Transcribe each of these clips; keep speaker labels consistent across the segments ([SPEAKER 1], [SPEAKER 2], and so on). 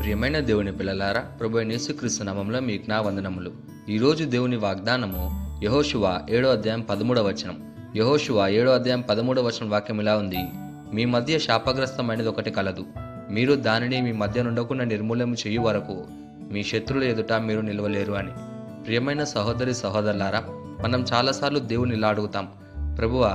[SPEAKER 1] ప్రియమైన దేవుని పిల్లలారా, ప్రభు అయిన యేసుక్రీస్తు నామములో మీకు నా వందనములు. ఈరోజు దేవుని వాగ్దానము యెహోషువ 7:13 యెహోషువ 7:13 వాక్యం ఇలా ఉంది: మీ మధ్య శాపగ్రస్తమైనది ఒకటి కలదు, మీరు దానిని మీ మధ్య నుండకుండా నిర్మూలన చేయు వరకు మీ శత్రువుల ఎదుట మీరు నిలవలేరు అని. ప్రియమైన సహోదరి సహోదరులారా, మనం చాలాసార్లు దేవుని ఇలా అడుగుతాం: ప్రభువా,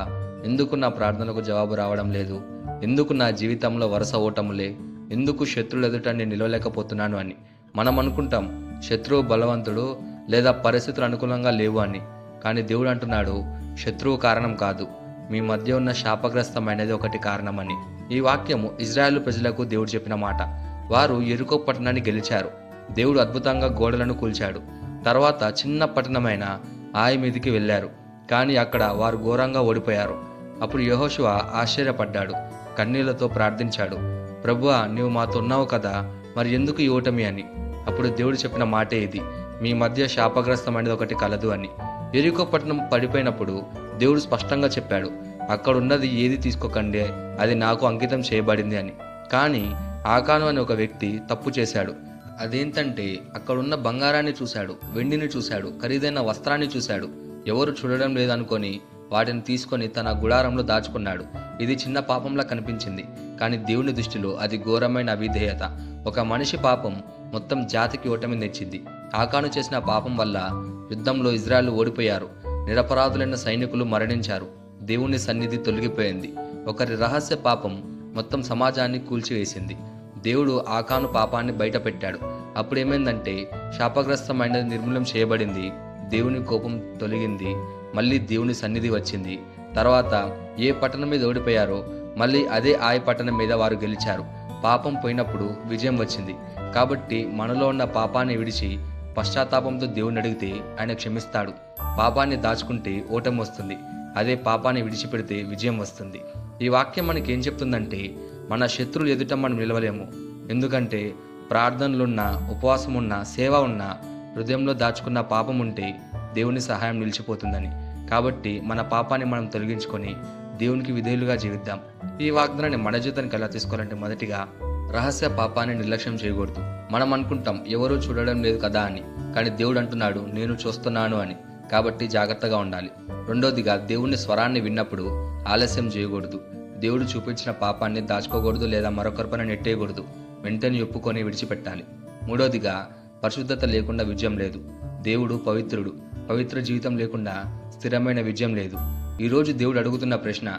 [SPEAKER 1] ఎందుకు నా ప్రార్థనలకు జవాబు రావడం లేదు? ఎందుకు నా జీవితంలో వరుస ఓటములే? ఎందుకు శత్రువుల ఎదుట నేను నిలవలేకపోతున్నాను అని. మనం అనుకుంటాం శత్రువు బలవంతుడు లేదా పరిస్థితులు అనుకూలంగా లేవు అని. కానీ దేవుడు అంటున్నాడు, శత్రువు కారణం కాదు, మీ మధ్య ఉన్న శాపగ్రస్తమైనది ఒకటి కారణమని. ఈ వాక్యము ఇజ్రాయేలు ప్రజలకు దేవుడు చెప్పిన మాట. వారు యెరికో పట్టణాన్ని గెలిచారు. దేవుడు అద్భుతంగా గోడలను కూల్చాడు. తర్వాత చిన్న పట్టణమైన ఆయి మీదికి వెళ్ళారు. కానీ అక్కడ వారు ఘోరంగా ఓడిపోయారు. అప్పుడు యెహోషువ ఆశ్చర్యపడ్డాడు, కన్నీళ్లతో ప్రార్థించాడు, ప్రభువా, నీవు మాతో ఉన్నావు కదా, మరి ఎందుకు ఈ ఓటమి అని. అప్పుడు దేవుడు చెప్పిన మాటే ఇది: మీ మధ్య శాపగ్రస్తమైనది ఒకటి కలదు అని. యెరికో పట్టణం పడిపోయినప్పుడు దేవుడు స్పష్టంగా చెప్పాడు, అక్కడున్నది ఏది తీసుకోకండి, అది నాకు అంకితం చేయబడింది అని. కానీ ఆకాను అనే ఒక వ్యక్తి తప్పు చేశాడు. అదేంటంటే అక్కడున్న బంగారాన్ని చూశాడు, వెండిని చూశాడు, ఖరీదైన వస్త్రాన్ని చూశాడు. ఎవరు చూడడం లేదనుకొని వాటిని తీసుకొని తన గుడారంలో దాచుకున్నాడు. ఇది చిన్న పాపంలా కనిపించింది, కానీ దేవుని దృష్టిలో అది ఘోరమైన అవిధేయత. ఒక మనిషి పాపం మొత్తం జాతికి ఓటమి తెచ్చింది. ఆకాను చేసిన పాపం వల్ల యుద్ధంలో ఇజ్రాయెల్ ఓడిపోయారు. నిరపరాధులైన సైనికులు మరణించారు. దేవుని సన్నిధి తొలగిపోయింది. ఒకరి రహస్య పాపం మొత్తం సమాజాన్ని కూల్చివేసింది. దేవుడు ఆకాను పాపాన్ని బయట పెట్టాడు. అప్పుడేమైందంటే శాపగ్రస్తమైనది నిర్మూలన చేయబడింది. దేవుని కోపం తొలగింది. మళ్ళీ దేవుని సన్నిధి వచ్చింది. తర్వాత ఏ పట్టణం మీద ఓడిపోయారో మళ్ళీ అదే ఆయ పట్టణం మీద వారు గెలిచారు. పాపం పోయినప్పుడు విజయం వచ్చింది. కాబట్టి మనలో ఉన్న పాపాన్ని విడిచి పశ్చాత్తాపంతో దేవుని అడిగితే ఆయన క్షమిస్తాడు. పాపాన్ని దాచుకుంటే ఓటమి వస్తుంది. అదే పాపాన్ని విడిచిపెడితే విజయం వస్తుంది. ఈ వాక్యం మనకి ఏం చెప్తుందంటే, మన శత్రువులు ఎదుట మనం నిలవలేము. ఎందుకంటే ప్రార్థనలున్నా, ఉపవాసం ఉన్నా, సేవ ఉన్నా, హృదయంలో దాచుకున్న పాపం ఉంటే దేవుని సహాయం నిలిచిపోతుందని. కాబట్టి మన పాపాన్ని మనం తొలగించుకొని దేవునికి విధేయులుగా జీవిద్దాం. ఈ వాగ్దానాన్ని మన జీవితానికి ఎలా తీసుకోవాలంటే, మొదటిగా రహస్య పాపాన్ని నిర్లక్ష్యం చేయకూడదు. మనం అనుకుంటాం ఎవరూ చూడడం లేదు కదా అని, కానీ దేవుడు అంటున్నాడు, నేను చూస్తున్నాను అని. కాబట్టి జాగ్రత్తగా ఉండాలి. రెండోదిగా దేవుని స్వరాన్ని విన్నప్పుడు ఆలస్యం చేయకూడదు. దేవుడు చూపించిన పాపాన్ని దాచుకోకూడదు లేదా మరొకరిపైన నెట్టేయకూడదు. వెంటనే ఒప్పుకొని విడిచిపెట్టాలి. మూడోదిగా పరిశుద్ధత లేకుండా విజయం లేదు. దేవుడు పవిత్రుడు. పవిత్ర జీవితం లేకుండా స్థిరమైన విజయం లేదు. ఈరోజు దేవుడు అడుగుతున్న ప్రశ్న: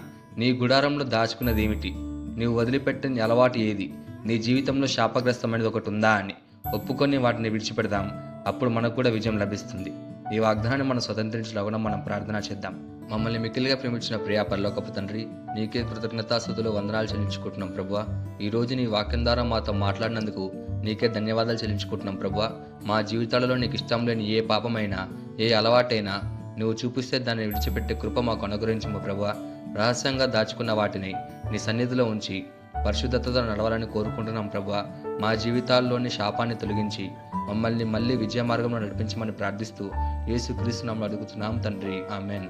[SPEAKER 1] నీ గుడారంలో దాచుకున్నది ఏమిటి? నీవు వదిలిపెట్టని అలవాటు ఏది? నీ జీవితంలో శాపగ్రస్తమైనది ఒకటి ఉందా అని. ఒప్పుకొని వాటిని విడిచిపెడదాం. అప్పుడు మనకు కూడా విజయం లభిస్తుంది. ఈ వాగ్దానాన్ని మనం స్వతంత్రించలాగా మనం ప్రార్థన చేద్దాం. మమ్మల్ని మిక్కిలిగా ప్రేమించిన ప్రియా పరలోకపు తండ్రి, నీకే కృతజ్ఞతాస్తుతులు వందనాలు చెల్లించుకుంటున్నాం ప్రభువా. ఈ రోజు నీ వాక్యం ద్వారా మాతో మాట్లాడినందుకు నీకే ధన్యవాదాలు చెల్లించుకుంటున్నాం ప్రభువా. మా జీవితాలలో నీకు ఇష్టం లేని ఏ పాపమైనా, ఏ అలవాటైనా నువ్వు చూపిస్తే దాన్ని విడిచిపెట్టే కృప మాకు అనుగ్రహించము ప్రభువా. రహస్యంగా దాచుకున్న వాటిని నీ సన్నిధిలో ఉంచి పరిశుద్ధతతో నడవాలని కోరుకుంటున్నాం ప్రభువా. మా జీవితాల్లోని శాపాన్ని తొలగించి మమ్మల్ని మళ్ళీ విజయ మార్గంలో నడిపించమని ప్రార్థిస్తూ యేసుక్రీస్తు నామములో అడుగుతున్నాం తండ్రి, ఆమెన్.